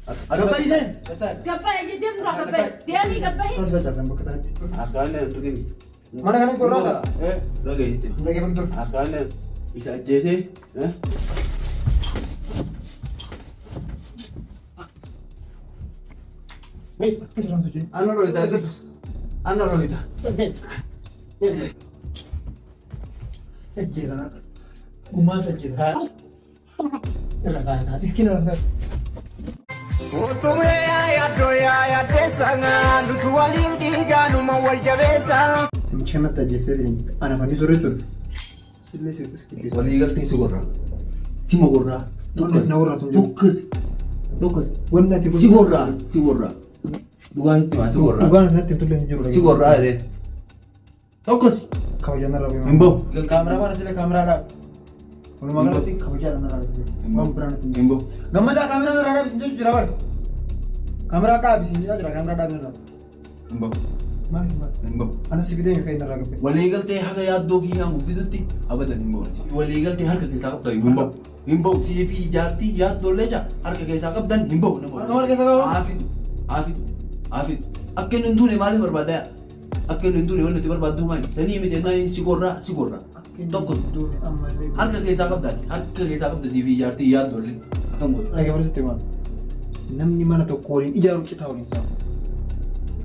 Gabbai deh. Gabbai aja dia murah gabbai. Dia mi gabbai. Tas baca sampai ketemu. Akalnya untuk ini. Mana kan kurang tak? Lagi itu. Lagi bentuk. Akalnya bisa aja sih. Hei, keserang tujuh. Anu loh itu. Anu loh itu. Saja sana. Umar saja sana. Terlalu tak sih kira tak. Utume ya desanga lutuwalin diganu mawal jabesa. Macam mana tak jadi ni? Anak kami suruh tu. Sila sila sikit. Waligal ti sigorra. Si mogorra. Tunas nagorra tu. Tukas. Wanna tipu Sigorra. Bukan cuma sigorra. Bukan nanti tu leh jumlah. Sigorra ada. Tukas. Kau jangan rapi. Imbo. Kamera mana sila kamera ada. Kalau makan nanti kau jangan rapi. Mau berani tu. Imbo. Gambar dah kamera tu ada bising tu jerawan. Kamera ada bising tu jerawan. Kamera ada bising. Imbo. Mari. Imbo. Anak si video yang kau nak rapi. Waligal ti haga ya dogi yang ufiduti. Abadan imbo. Waligal ti harga ti sakap tahu imbo. Imbo si fi jati ya doleja. Harga ti sakap dan imbo. Kamu kisah kau? Afid. Akin nundu ni mali berbada. Akin nundu ni orang tu berbadu mali. Seni mi denai sigorra. Tukas. Harga ti sakap dan. Harga ti sakap dan si fi jati ya dole. Akan buat. Lagi baru setiap namni mana tu korin ijaru kita orang sama.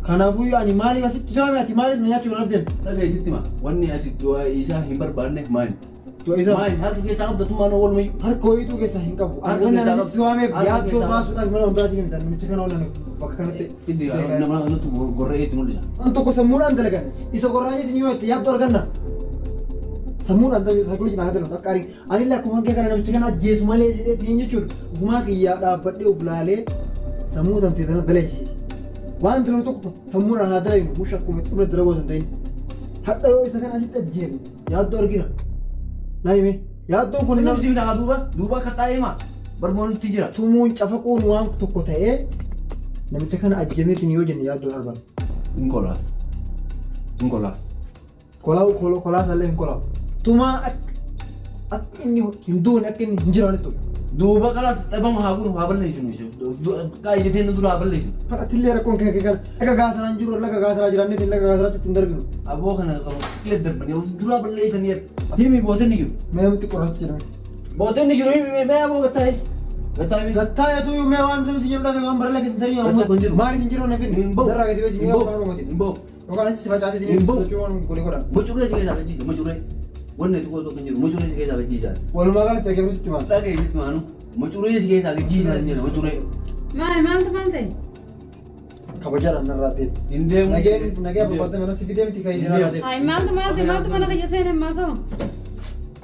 Karena aku ya ni mali masih tu sama ni mali punya cuma ada. Lagi itu mah. Wanni asyik dua isa himbar barnek main. Tu isa. Main. Harga ti sakap dan mana orang mai. Har कोई तो कैसा हिंका अगर ना सुआ में याद तो मास उना mana उम्र दिन dan mencegah orang bakal nanti Hindi nama tu gorre itu nulis. untuk ko semua anda kan iso gorra aja ni wet yaad dor kan semua anda bisa kulit nak ada nak kari ani lah kuman ke karena mencegah na jes male je tinju cur kuma ki ya da badde ublale semua tanti tanah dalai sih wan tu tu semua ada dalai mushak kumet udah drago santai hatta isa kan asyik tajen yaad dor gina naik me yaad dor ko Kenapa sih nak duba kata ema bermonu tijra. tumun cafako nuang tukko tae namanya kan ajamnya tinju je ni yaad dor harban Engkola. kola saling kola tuma ak ini hindu nak ini hinjiran itu Duba kalas ebang habal lagi sih. Kaya jadi nu habal lagi. para tilir aku kayak eka gasar anjur laga gasar ajaran ni tilir gasar tu tindar gitu Abo kana klet der bani dura habal lagi senior. Himi boten ni. memang itu kurang cerita Boten ni himi me abo gatai. Gata ya tu mewan tu sih jumlah gambar lagi sendiri yang mari hinjiran ni fin darah gitu sih ni orang mati Imbo. Bukan sih baca sih ni cuma kulit koran Mucure juga salah ji, mucure. Wanne tu ko to kanjir mucure juga salah ji jan. walau makan itu kayak bersih cuma Lagi itu manu. Mucure juga salah ji jan ni mucure. Mantap. kabajaran narratif Inde nage apa kata mana sih video itu kayak narratif Ay, mantap mana kerja saya masuk.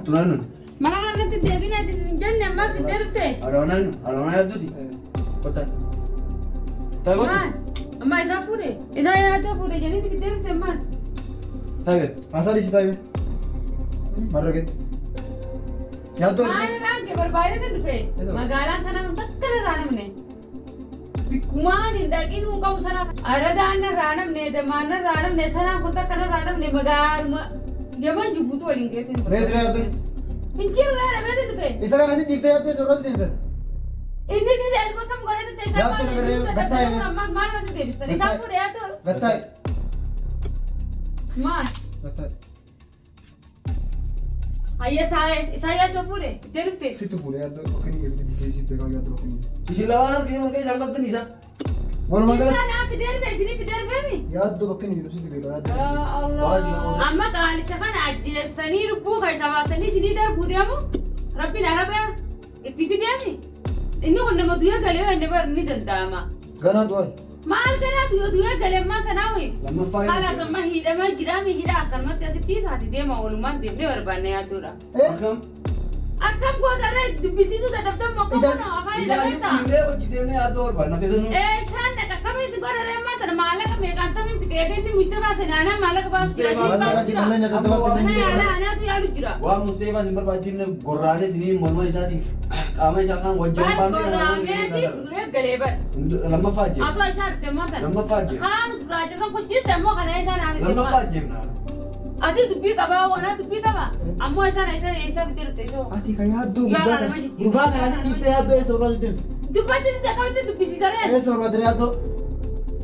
Tunanun. Mana kan nanti dia bina jangan masuk derte. Aronan itu di. Kota. Tahu? Amma isa fure. Isa ya tu fure jadi kita derte mas. Tahu? asal di situ marah gitu ya tuh Ay, rangke berbahaya kan fe. Magalan sana untuk kerana ranam ne. Kuman indakin muka usana. Aradan ranam ne, demana ranam ne sana untuk kerana ranam ne magar. Dia mah jubutu orang gitu. Red tuh Pincir ranam ada tu fe. bisa kan sih dikte tuh surat itu Ini tidak ada macam goreng tu. Ya, tu negara betai. Mana masih dia bisa. Isa fure ya tu. gatai Mas. gatai Ayah thay, saya tu fure. Derte. situ boleh ya tuh oke nih di situ kalau ya tuh oke Isilawan kayak kayak sangkap tu nisa. walau makan Sana fidel be, sini fidel be ni. ya tuh oke nih di situ kalau Ya Allah. Amma kali cakap ajestani rupu kai sawasani sini dar budiamu. Rabbi naraba. Itti fidel ni. Ini kau nama tuya kali ni bar ni dendama. gana tuh Mal kana tuya kali mah kanawi. Lama file. Kala sama hida mah jirami hida akan mah tiasi pisa hati dia mau uluman dia ni berbane atura. Akam. Akam gua darah bisi tu dah dapat mau kau mana apa ini Isa dah itu tak. ni kita ni ador ban nak itu. Sana kami segera remah dan malah kami kanta kami fikir ni Mustafa senana malah kepas kira sih malah di mana nya tuh waktu ini anak tu yang lucu lah. Wah Mustafa jembar bajin ni gorane ini monma isa di. Amai sakang wajib Baru pandai. ramai di dua gelebat. Lama fajir. Atau isa teman. Lama fajir. Kan raja kan kucing temu kan isa nari Lama teman. fajir na. Ati tupi kaba wana tupi kaba. Ammo isa bitir teso. ati kayak tuh Ya, berubah namanya gitu. berubah kan sih dikte ya tuh surat itu Dubbatti qabatte dubbisiisaree. Eessa barbaadde yaaddo?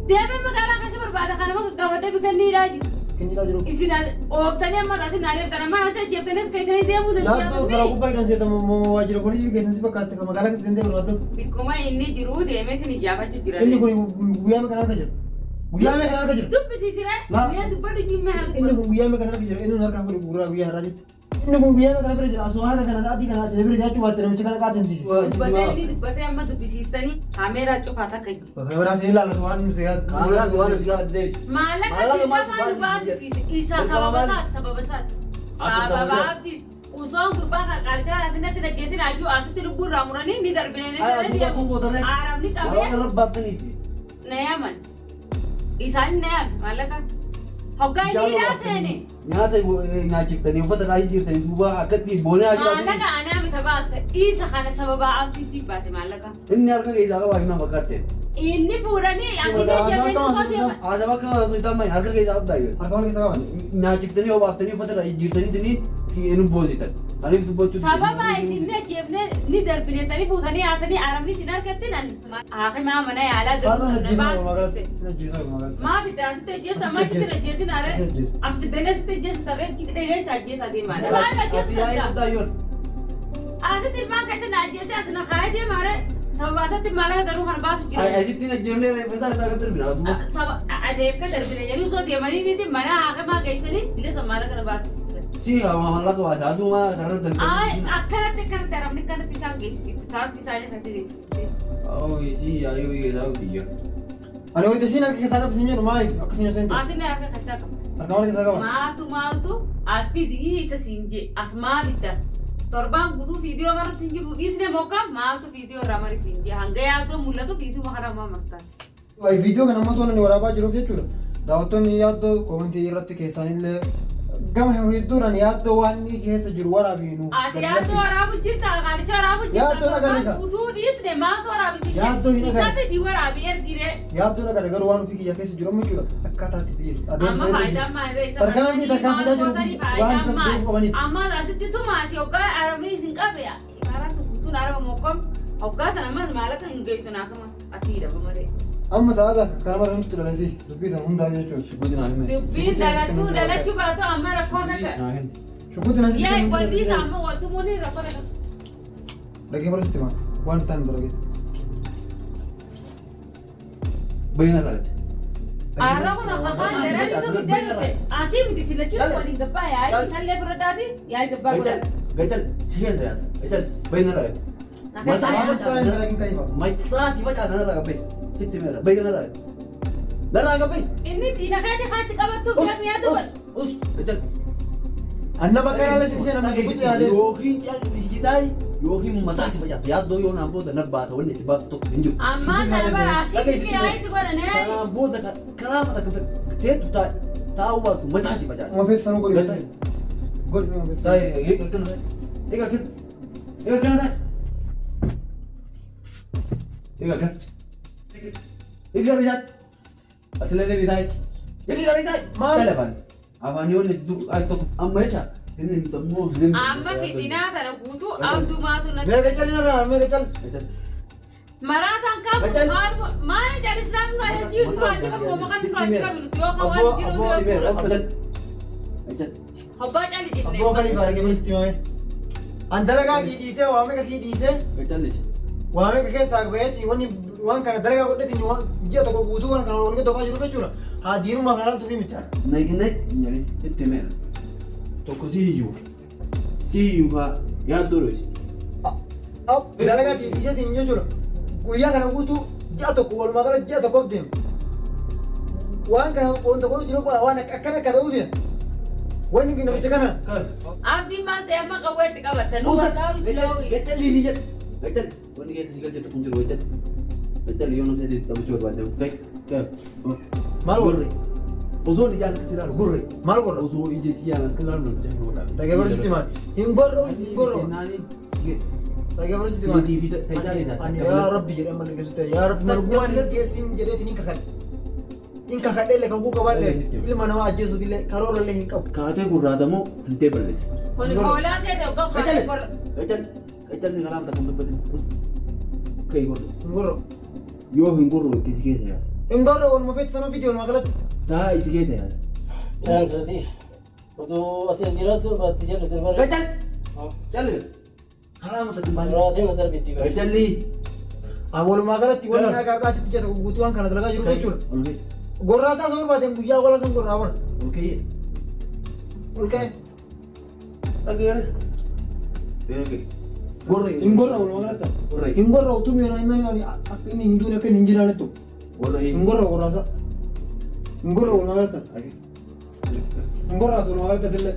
Deemee magaalaa keessa barbaada kana bakka gabatee biqilniidhaa jiru. Kenniidhaa jiru. Isin ooftanii amma taasisan naannoo kana mana isa jeebtanis keessanii deemuu Yaaddo karaa gubbaa hidhan seeta waajjira poolisii keessan si bakkaatti kan magaalaa keessa danda'e barbaaddu. Bikkuma inni jiru deemeetiin ijaafachu jira. Inni kun guyyaa meeqa harka jira? Guyyaa meeqa harka jira? Dubbisiisiree. Mee dubbadhu jimmee haa dubbatu. Inni kun guyyaa meeqa harka jira? Inni harkaan fuudhee gurraa guyyaa har'aa jetti. Inni kun guyyaa meeqa bira jira? Asoo haala kana sa'aatii kana ati bira jiraachuu baatte namicha kana qaatemsiisi. Dubbatee inni dubbatee amma dubbisiistanii kaameeraa cufaa takka jiru. Kaameeraa siin ilaalatu waan nu seeyaa. Kaameraa waan nu seeyaa. Maallaqa dirqamaa nu baasisiise. Isa sababa isaati sababa isaati. Sababaati. Usoon gurbaa qarqarchaa asinatti dhaggeessin hayyuu asitti lubbuu irraa muranii ni darbineen aaramni qabee na yaaman isaan na yaame maallaqa hoggaa dhiidhaa seene nyaata nyaachiftanii uffata raayii jirtanii duuba akkatti boonee haa jiraatu maallaqa anaa mita baaste isa kana sababaa abdiitti baase maallaqa inni harka keessaa qabaa hima fakkaatte inni fuudhanii asii deemanii qoteema haasawaa kana osoo hin taamayin harka keessaa qabdaa yoo Harka wal keessa qaban. nyaachiftanii obaaftanii uffata raayii jirtanii nu boonsitan aniif dubbachuu sababa isin jeebnee ni darbinetanii fuutanii haatanii aaramni isin argattin haakimaa mana yaalaa Har'a baasise najjisaa magaalaa. maaf itti asitti ajjeessa machitti ajjeessin aare as fiddeen asitti ajjeessa tarree dheegeessa ajjeessa deemaa maal ajjeessa yoon asitti ilmaan keessa na ajjeesse as na kaayee deemaa aare sababa asatti maallaqa daruu kana baasu jira asitti najjeemlee reeffasaa isaa akka darbina saba adeemka darbine jedhu osoo deemanii niti mana haakimaa geessanii bilisa maallaqa na baasu si maallaqa waa taatuma karra darbina akkanatti aramni kanatti isaan geessisi taatti isaanii kan sireessite si yaayuu keessaa utiyya Ani wanti siin harka keessaa qabsiin jedhu maaliif akkasuma seente? maatiin akka keessaa qabu Harka wal keessaa qaban. maaltu as fiidii isa siin je as maa bidda torbaan guutuu viidiyoo marati siin jiru dhiisne moka maaltu viidiyoo irraa mari siin je hanga yaadoo mul'atu viidiyoo makaramaa martaati. Viidiyoo kana amma tola ni waraabaa jiruuf jechuudha. Daawwattoonni yaaddoo koomentii irratti keessaanillee gama hedduudhaan yaaddoo waan inni keessa jiru waraabiinu. Ati yaaddoo waraabu jirta qaalicha waraabu jirta Yaaddoo torbaan dhagaa guutuu dhiisne maaltu waraabisi Yaaddoo hin isa dhagaa. fedii waraabii ergire Yaaddoo dhagaa garuu waan ofii kiyya keessa jiru amma jechuudha. Akkaataa itti xiyyeeffatu. amma faayidaan maalirra isa Tarkaanfii tarkaanfitaa jiru waan isa beeku qabaniif. amma asitti tumaati hoggaa aramii isin qabe imaaraan guutuun araba mokom hoggaa sana ammas maallaqa hin geessu naafama ati hidhama malee. Amma sa'aata kana mara nutti dhalasi dubbii sana hundaa jechuudha. Shukuuti naa hime. Dubbiin dhalachuu baatu amma rakkoo takka. Shukuuti nasi Yaa wanti isaa amma waltumuun rakkoo takka. Dhagee bara sitti maal waan ta'an dalage. Bayina raati. Arra kun afaan dheeranii tu biddeen asii miti silachuu waliin gabbaa yaa'ii isallee bira daati yaa'ii gabbaa godhan. Gajal siyan tayaas. Gajal bayina raati. Mataa si facaasan irraa gabbee. Hitti meera bayina raati. Laraa gabbee. Inni diina keetii kaatti qabattu gaafa yaadu bal. Us gajal. Anna bakka yaala siisee namni guutuu yaadee. Yookiin callisitaay yookiin mataa si facaasa. Yaaddoo yoo naan booda nabbaata wanni itti baatu tokko hin jiru. Ammaa kana bara asii miti yaa'iitti godhanee. Kanaan booda karaa mata kan teettu taa'uu baatu mataa si facaasa. Uma feessa nu godhe. Godhe uma feessa. Saya eega kana taa'e. Eega kana. Eega kana taa'e. Eega kana. Eega bisaat. Atilelee bisaat. Eega bisaat. Maal? Telefon. Afaan yoon itti tokko amma jecha inni immoo Amma fitinaa tana guutuu abdumaatu na. Meeqa callinarraa meeqa cal. Maraataan qabu maal jaalisisaa nu ajajjiin duraachi qabu maqaan duraachi qabu yoo hawaan jiru yoo Abbaa caali jennee. Abboo kalii faara gabal sitti maame. An dalagaa kii dhiisee waa meeqa kii dhiisee waa meeqa keessaa baheeti wanni waan kana dalagaa godhetiin ji'a tokko guutuu waan kana wal gadi jiru jechuudha. Haa diinumaaf laaltu fi miti. Naginay nyari itti meera. Tokko siyyuu haa yaaddoo dhoisi. Dalagaa kii dhiiseetiin jechuudha. Guyyaa kana guutuu ji'a tokko walumaa gala ji'a tokkoof deema. Waan kana wanta godhu jiru waan akkana akka ta'uuf wanni namicha kana. Abdiin maal ta'e amma qawweetti qabatta nu gargaaru jiru. Gachalliisii jedhe. Gachalli wanni keessa si galchatu kun jiru gachalli. Gachalli yoo namni taphachuu barbaade Maal gurre. Osoo ijaan akka silaalu gurre. Maal godha? Osoo ijatti yaalan akka silaalu nama jaalu godha. Dhagee barsiisti maal? Hin gorro hin gorro. Dhagee barsiisti maal? Ani yaa Rabbi jedhee amma dhaggeessite yaa Rabbi margumaan hin geessin jedheetiin hin kakadhe. Hin kakadhe illee kan kuu qabaadhe ilma namaa ajjeesuuf illee karoora illee hin qabu. Kaatee gurraatamoo hintee balleessa. Kun hoolaa seete hoggaa faayee korra. Gachalli karaa mata kan dubbatin. akka hin godhu. Hin gorro. Yoo hin gorru isi keessa yaada. Hin gorro walumaa feetu sanuu fiidiyoo nama galatti. Taa isi keessa yaada. Yaan sadii. Oduu ati jiraatu baatti jedhu malee. Gajan. Jalli. Karaa mata dimbaan. Raatiin na darbitti. Gajalli. Walumaa galatti waliin hagaa qaasitti jeta guutuwwan kana dalagaa jiru jechuudha. Gorraasaa isa barbaaden guyyaa wala san gorraa wana. Okei. Olka'e. Dhageera. Gorra Hin gorra walumaa galatti. Gorra. Hin gorra utuu miidhaan inni akka inni hin duune akka inni hin jiraanettu. Gorra. Hin gorra gorraasaa. Hin gorra walumaa galatti. Hin gorra walumaa galatti illee.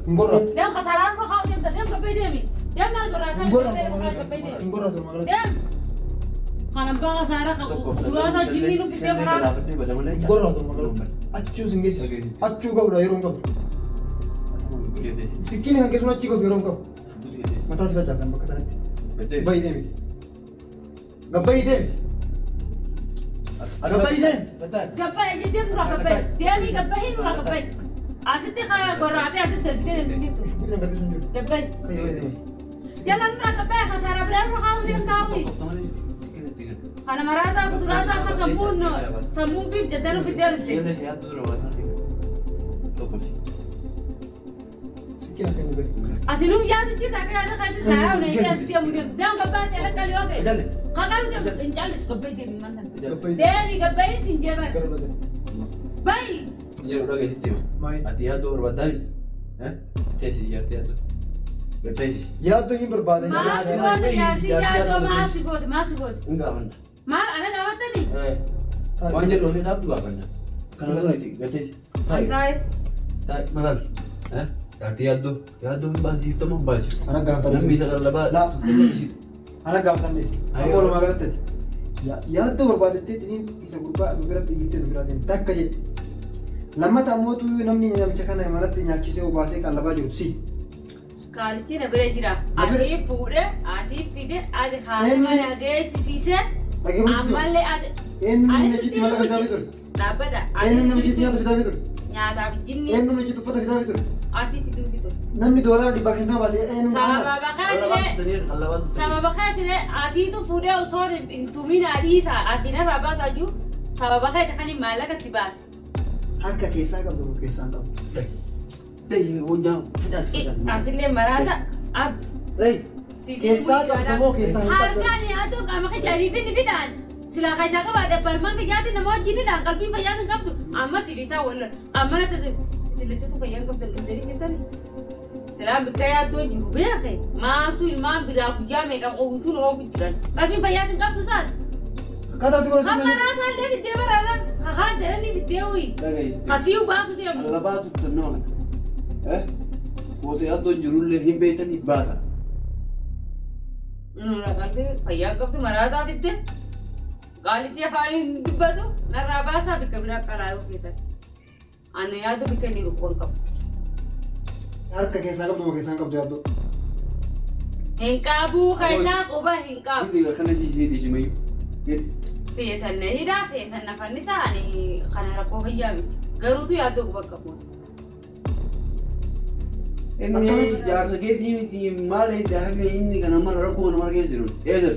Hin gorra. Dem kasaraan kau kau dem dem kapai demi. Dem mal goratan. Hin gorra Dem walumaa kapai galatti. demi. Hin gorra walumaa galatti. Dem. Kanam bang kasara kau kurasa jimmy lu kita berang. Hin gorra walumaa galatti. Achuu sin geessu. Achuu qabudha yeroo hin qabu. Sikkiin kan keessumaa achii qabu yeroo hin qabu. Mataa si facaasan bakka sanatti. Gabbaa'ii deemiti. Gabbaa'ii deemiti. Gabbaa'ii deemi. Kapai aja dem murah kapai. Demi kapai murah kapai. Asyik kau gorate asyik terbit dem begitu. Shukurin gadi sun jiru. Kapai. Kayyoo deemi. Jalan murah kapai kasara berang kau dem tahu. Karena marata putrasa apa sambung bib jadaru kita rute. Sikkiin as kan jiru. Asinum jadu kita ada kan sarau nih kita dia mungkin dia kapai ada kali apa? Kakak dia incal kapai dia mantan. Gabbaa'ii. Dia kapai sih dia ber. Gara lade. Baik. Yeroo dhagaa itti hima. Maali? Ati yaaddoo barbaaddaami? Teessi yaaddoo. Teessi. Yaaddoo hin barbaade. Masih got. Hin gaafanna. Mal ada dapat tadi? Waan jedhu olii dhaabdu gaafanna. Kana lagaati gateessi. Antai. Maal? Ati yaaddoo hin baasiiftamu hin baasisu. Ana gaafatan. Namni isa qallabaa. Laa. Isi. Ana gaafatan deesi. Amma walumaa galatti. Yaaddoo barbaadettee tiniin isa gurbaa nu biratti iyyitee nu biraa deemu. Takka jedhe. Lammata ammoo namni namicha kana manatti nyaachisee obaasee qallabaa jiru si. Kalichi na bere jira. Ati fuudhe, ati fide, ati haasuma dhageessisiise. Ammallee ati. Eenyu namichitti nyaata fidaa ture? Dhaabbata. Eenyu namichitti nyaata fidaa ture? Nyaataaf jinni. Eenyu namichitti uffata fidaa ture? Ati fiduu fidu. Namni doolaara dhibbaa kentaa baasee eenyu Sababa kaatire atiitu fuudhee osoo hin tumin adiisa asinarraa baasaju sababa kaate kan maallaqatti baase. harka keessaa qabdu keessaan qabu. Hojjaan fidaas fidan. Atillee maraata abdi. Keessaa qabdu moo keessaa hin qabdu? Harkaan yaadu qaama kajaabii fidaan. Silaa kaisaa qabaate barmaan fayyaati nama wajjinidhaan qalbii fayyaati hin qabdu. Amma sibiisaa wallan. Amma natti sillichuutu fayyaan qabdan dandeenye keessanii. Silaan bikka yaaduu jiru beeke. Maaltu ilmaan biraa guyyaa meeqa qohutuun oofu jiran. Qalbii fayyaati hin qabdu isaati. Kataati godhatu. Kan maraataa illee biddee baraaraan kakaa jedhanii biddee wuyi. Kasiyuu baatu deemu. Labaatu tannoo. Woota yaaddoo jirullee hin beekanii baasa. Qalbii fayyaa qabdu maraataa biddee. Qaalichi afaaniin dubbatu narraa baasaa bikka biraa qaraayuu keessatti. Ani yaadu bikka inni lukkuun qabu. Harka keessaa qabdu moo keessaan qabdu yaaddoo? Hin qabu keessaa quba hin qabu. Hidhi kana siisee dhiisimayyuu. Feetanne hidhaa feetanna fannisaa ani kana rakkoo fayyaa miti. Garuutu yaaddoo quba qabu. Inni jaarsa keetii miti maal hanga inni kana mara rakkoo nama keessa jiru. Eesir.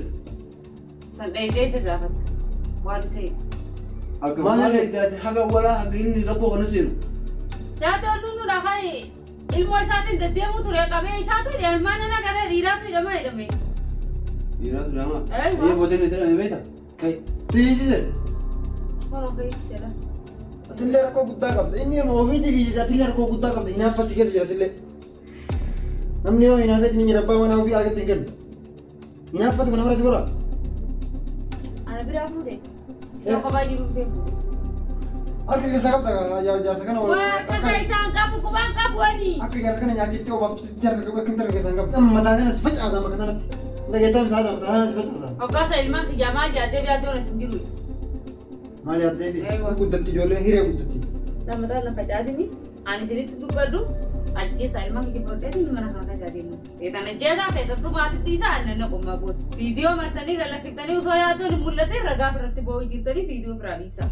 San dheedhee isa gaafata. Waan isa Akka maal haga walaa haga inni rakkoo kana seenu. Yaaddoon nunu lafa ilmoo isaatiin deddeemuu ture qabee isaatu ilmaan nana gara dhiiraatu hidhamaa hidhame. Dhiiraatu hidhamaa? Ee booddee inni jedhame beektaa? Kai. Fiisise. Koroo keessisedha. Atillee rakkoo guddaa qabda. Inni ofiitii fiisise atillee rakkoo guddaa qabda. Hinaaffasi keessa jira sillee. Namni yoo hinaafetti ni jira abbaa manaa ofii argatti hin kennu. Hinaaffatu kana mara si godhaa? Ana biraa fuudhe. Isa kophaa jiru beeku. Harka keessaa qabda jaarsa kana Waa harka isaan qabu qubaan qabu ani. akka jaarsa kana nyaachiftee obaaftu harka qabu akkamitti harka keessaan qabda. Amma mataa kana si facaasaa bakka sanatti. Dhageettaa misaa dha mataa kana si facaasaa. Hoggaasa ilmaan kiyyamaa jaaddee yaaddoon as hin jiru. Maal yaaddee fi guddatti ijoolleen hiree guddatti. Lamataan na facaasini ani isinitti dubbadhu Ajjeesaa ilma kee fudhatee mana kana tajaajilu. Feetan ajjeesaa feetattu maasitti isaa aannan qommaa booda. Viidiyoo martanii galakkiftaanii osoo yaaddoon mul'ate ragaa irratti ba'uu jirtanii viidiyoo biraa dhiisa.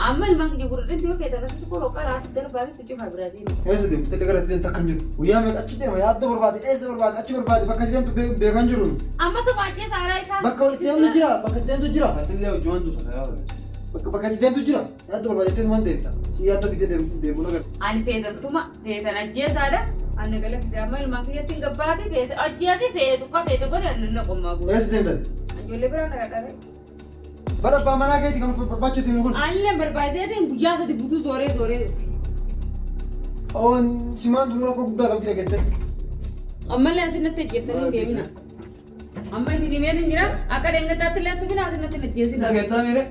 Amma ilma kee fudhatee yoo feetan irratti koroqaa raasii darbaatti cufaa biraatiin. Eessa deemte gara deemte akka hin jiru. Guyyaa meeqa achi deema yaaddoo barbaade eessa barbaade achi barbaade bakka deemtu beekan jiru. Amma tu baay'ee saaraa isaa. Bakka walitti deemtu jira bakka deemtu jira. Katillee hojii wantu ta'a. Bakka itti deemtu jira. Yaaddoo barbaade deemtu waan deemta. Si yaaddoo fidee deemu laga. Ani feetantuma feetan ajjeesaadha. Ani galakkisee amma ilma kiyyaatti hin gabbaate feetan ajjeesi feetu ka feete godhe aannan qommaa booda. Eessa deemte? Ijoollee biraa na gadhaare. Bara abbaa manaa keetii kan barbaachu deemu kun. Ani barbaadeetiin guyyaa sadi guutuu zooree. Oon simaan duraa koo guddaa qabdi dhageette. Ammallee asinatti ajjeeftanii deemina. Amma itti dhimeen hin jira akka deengataatti illee tubina asinatti ajjeesina. Dhageettaa miire.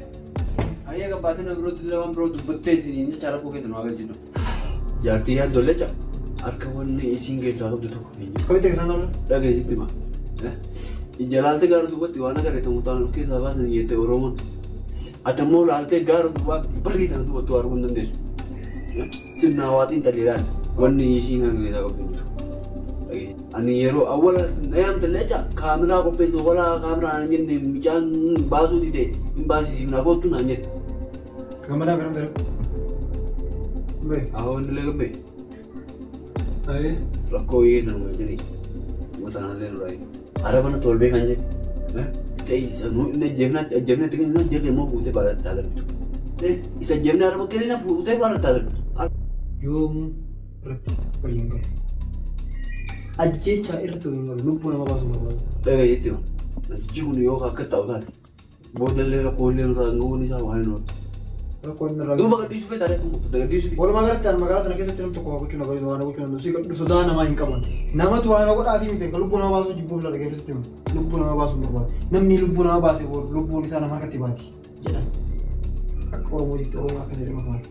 Ayyaa gabbaatiin birootti illee waan biroo dubbattee ittiin jecha rakkoo keetti nu agarsiisu. Jaartii yaaddoo lecha harka wanni isiin keessaa qabdu tokko eenyu. Kamitti keessaa nama? Dhageessitti ma. Ija laaltee gaara duubatti waan agarreetamu ta'an of keessaa baasan jettee Oromoon. Atammoo laaltee gaara duubaatti barrii tana duubattu arguu hin dandeessu. Sirna hawaatiin taliidhaan wanni isiin hanga keessaa qabdu hin jiru. Ani yeroo awwaala nayamte lecha kaameraa qopheessu walaa kaameraa hin jenne mijaan baasuu dide hin baasisiifna kootu naan jette. Gammadaa garam garam. Bee. Wanni illee gabbee. Ayee. Rakkoo yeetan wajjini. Wataan illee nuraayi. Arabana tolbee kan jedhe. Isa inni ajjeefnatti kan inni ajjeefne immoo fuutee baalaatti agarbitu. Isa ajjeefne araba kenina fuutee baalaatti agarbitu. Yoomuu irratti waliin galu. Ajjeechaa irratti waliin galu lubbuu nama baasuu barbaadu. Dhagaa jetti ma. Natichi kun yoo akka ta'u taate. Boodallee rakkoo illee nurraa ga'uun isaa waa hin oolu. Rakkoon irraa. Duuba gadhiisuu feetaa gadhiisuu fi. Walumaa galatti magaalaa sana keessatti namni tokko waa gochuu nama waan gochuu namni sodaa namaa hin qaban. Namatu waan godhaa fi miti lubbuu nama baasuu jibbuuf laala keessatti lubbuu nama baasuu barbaadu. Namni lubbuu nama baase lubbuun isaa nama harkatti baati jedhan. Akka Oromootti Oromoo akka jedhama maali.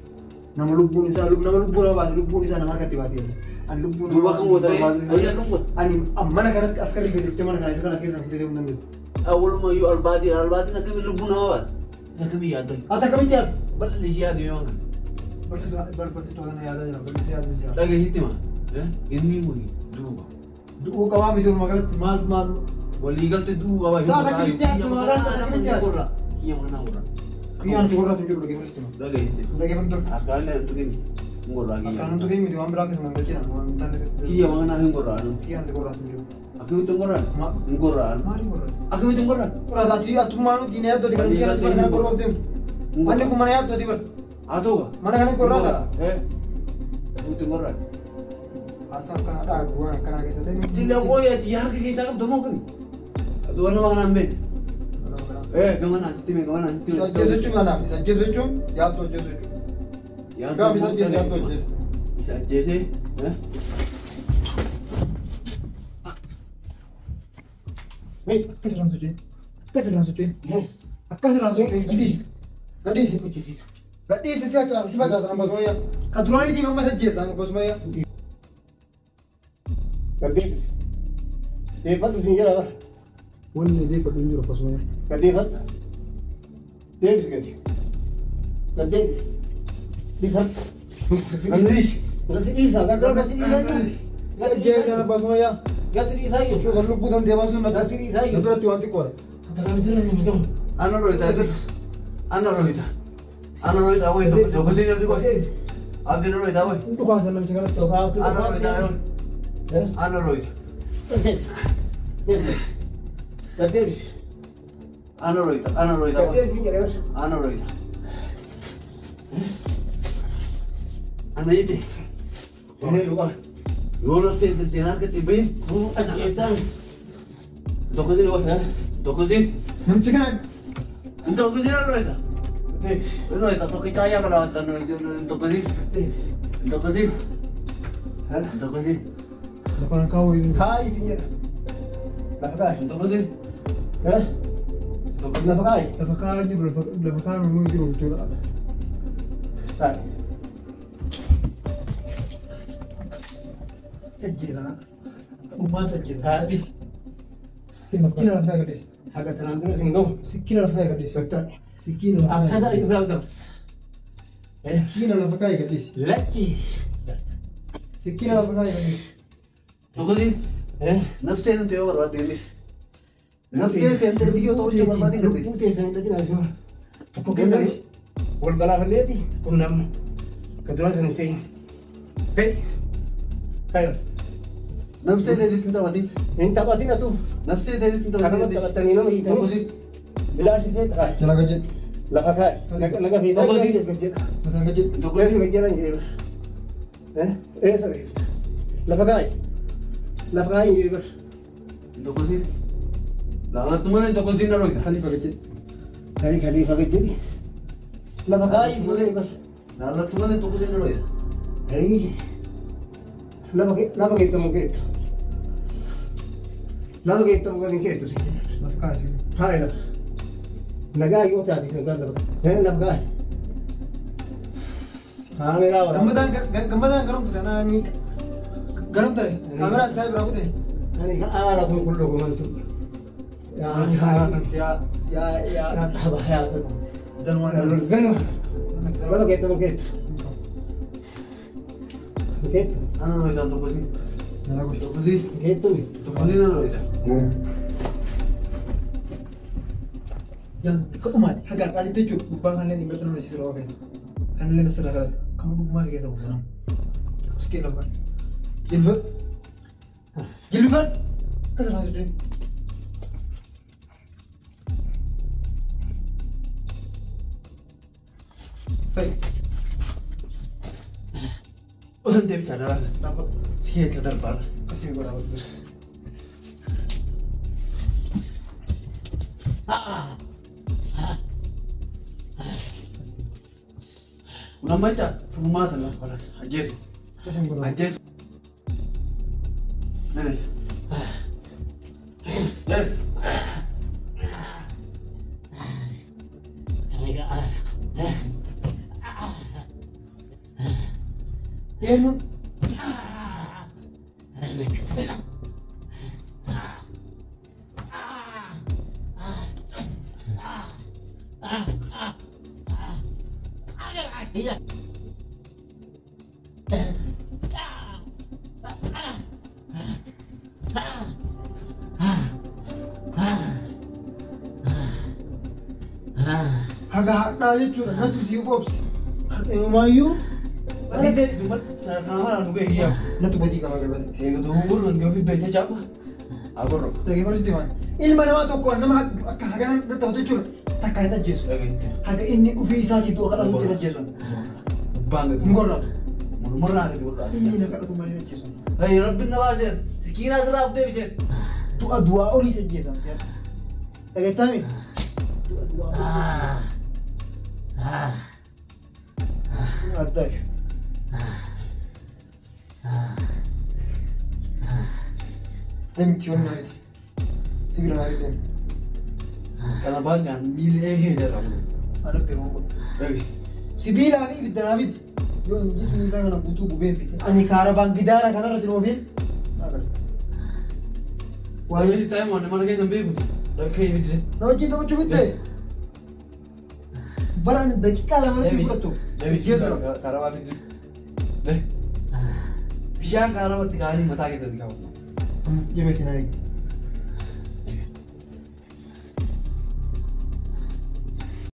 Nama lubbuun isaa nama lubbuu nama baase lubbuun isaa nama harkatti baati jedhan. Ani lubbuun duuba kan gootanii ayyaa kan goota. Ani mana kanatti as kan rifeettee mana kana isa kana keessaa fudhatee deemuu dandeessu. Walumayyuu albaatiin akkamiin lubbuu nama baate. Akkamiin yaaddan. Ati akkamitti yaaddu? Bal'isii yaaduu yoo ta'u. Barbaachistuu kana yaadaa jira bal'isii yaadaa jira. Dhageessitti ma. Inni muni duuba. Du'uu qabaa miti magaalatti maal. Walii galtee du'uu qabaa. Sa'a akkamitti yaaddu magaalatti akkamitti yaaddu? Kiyya mana gurra. Kiyyaan tu gurra tu jiru dhageessitti ma. Dhageessitti. Dhageessitti. Akkaalee tu kenni. Ngorraa kiyya. Akkaan tu kenni miti waan biraa keessa nama jira waan taane. Kiyya mana hin gorraa. Kiyyaan tu gurra tu jiru. Akkamitti ngorraa? Ngorraa. Maali gurra? Akkamitti ngorraa? Gurra taati atummaa nuti diinee yaaddooti kan biyya rasmaa kana gurra deemtu. Wanni kun mana yaaddooti bar. Atuuba. Mana kana gurra ta'a. Akkamitti ngorraa? Asal kana dhagu waan kana keessa deemu. Tidak koyati harga kita kan temu kan. Tuan nama kan ambil. Gamana timé. Bisa jesu mana? Bisa jesu yaaddo jesu. Enggak bisa jesu yaaddo jesu. Bisa jesu. Hei, keseran suci. Keseran suci. Jibis. Gadis. Gadis siapa nama saya? Kadruan ini mama saja sama saya. Gadis. Depan tu sini apa? Wanni dia pada injur apa semua? Gadis kan? Gadis. Gadis. Bisa. Gadis. Gadis. Saja jangan apa semua ya. Gadis saya. Show kalau bukan dia masuk nak. Gadis saya. Lepas tu anti kor. Anak Rohita. Awak itu sini nanti kau. Abdi Rohita awak. Untuk kau sana macam mana? Anak Rohita awak. Anak Rohita. Gadis. Anak Rohita. Gadis sini ada. Anak Rohita. Anak itu. Yo nanti tenar ke tibin. Anak kita. Dokter sini awak. Dokter sini. Macam mana? Dokter sini Rohita. Rohita tu kaya kalau tanah itu dokter sini. Dokter sini. Dokter sini. Depan kau ini. Kai sini. Bagai. Dokter sini. Dokter bagai. Lepas kau ini lepas kau memang itu betul. Kai. Saja lah. Umar saja. Habis. Sikit lah gadis. Agak tenang terus sini dong. Sikit lah gadis. Betul. Sikit lah. Apa saja itu terus. Sikit lah gadis. Lagi. Sikkina lafa kaayanii. Tokkotiin nafsee nuti yoo barbaadde illee. Nafsee teentee biyyoo ta'uu ishee barbaadde gabbee. Murteessanii dhaqinaa isuma. Tokko keessatti wal galaafalleeti kun namna. Ka duraa sana hin seeyin. Ta'e. Kayra. Nafsee teetitti hin taphatin. Hin taphatin atu. Nafsee teetitti hin Kanuma taphatin. taphatanii nama hiitanii. Tokkotiin. Bilaashisee ta'a. Jala gajjee. Lafa kaa'e. Naga fiitaa jedha. Mataan gajjee. Tokkotti gajjaran jedhee. Eessa ta'e? Lafa kaa'e. Lafa kaa'e jedhee bar. Tokkotiin. Laamattu malee tokkotiin na roita. Khalifa gajjee. Khalifa gajjedi. Lafa kaa'e jedhee bar. Laamattu malee tokkotiin na roita. Lafa keettamu keettu. Lafa keettamu kan hin keettu si. Lafa kaayanii. Kaa'e lafa. Nagaa yoo taate kan gara lafa. Lafa kaa'e. Kaameraa wala. Gammadaan garum kutanaa ni garum tare. Kaameraa islaa biraa kutee. Ani haala kun kulloo kumantu. Yaa qaba yaa zanu. Zanu. Lafa keettamu keettu. Keettu. Ana roitaan tokkotiin. Jala gajjee. Tokkotiin. Keettu. Tokkotiin na roita. Yang keumat, agar kasih tujuh, bang kalian tinggal terus di Surabaya. Kan kalian serah kamu dulu masih kayak sama sana. Sekian apa? Gilbert, Gilbert, kesana sudah. Baik, Usan dia bicara lah. dapat Sekian keterbar. kasih gua dapat. Una macha, fumata lah paras. Ajes. Kasih gua dapat. Ajes. Yes. Yes. Iya nun. Iya. Agak ada aja curang, nanti sih opsi. Mayu, Tadi dia cuma sama lah juga iya. nanti berarti kamu kerja. Kayak gitu umur kan gak bisa baca apa. Aku roh. Lagi baru sih mana? Ilmu nama tuh kau nama agak nanti tahu tuh curang. Tak kena Jason. Agak ini ufisa itu akan langsung tidak Jason. Bang itu. Murah. Murah itu murah. Ini nak kalau tuh mana Jason. Hei, Rabbin nawazir. Sekira seraf deh bisa. Tu dua orang saja Jason siap. Lagi tahu? Dua orang. Ada. Tem cium lagi. Segera lagi tem. Karena banyak milih dalam. Ada perempuan. Oke. Sibila ni bidana bid. Yo ni jisu ni sana butuh buben fit. Ani karavan gidara kana rasin mobil. Wah, ini time mana mana kayak sampai bu. Kayak ini deh. Roji tu macam itu. Barang dakika lama lagi buat tu. Jason. Karawan itu. Deh. Bisa karawan tiga hari mata kita di kamu. Ya masih naik.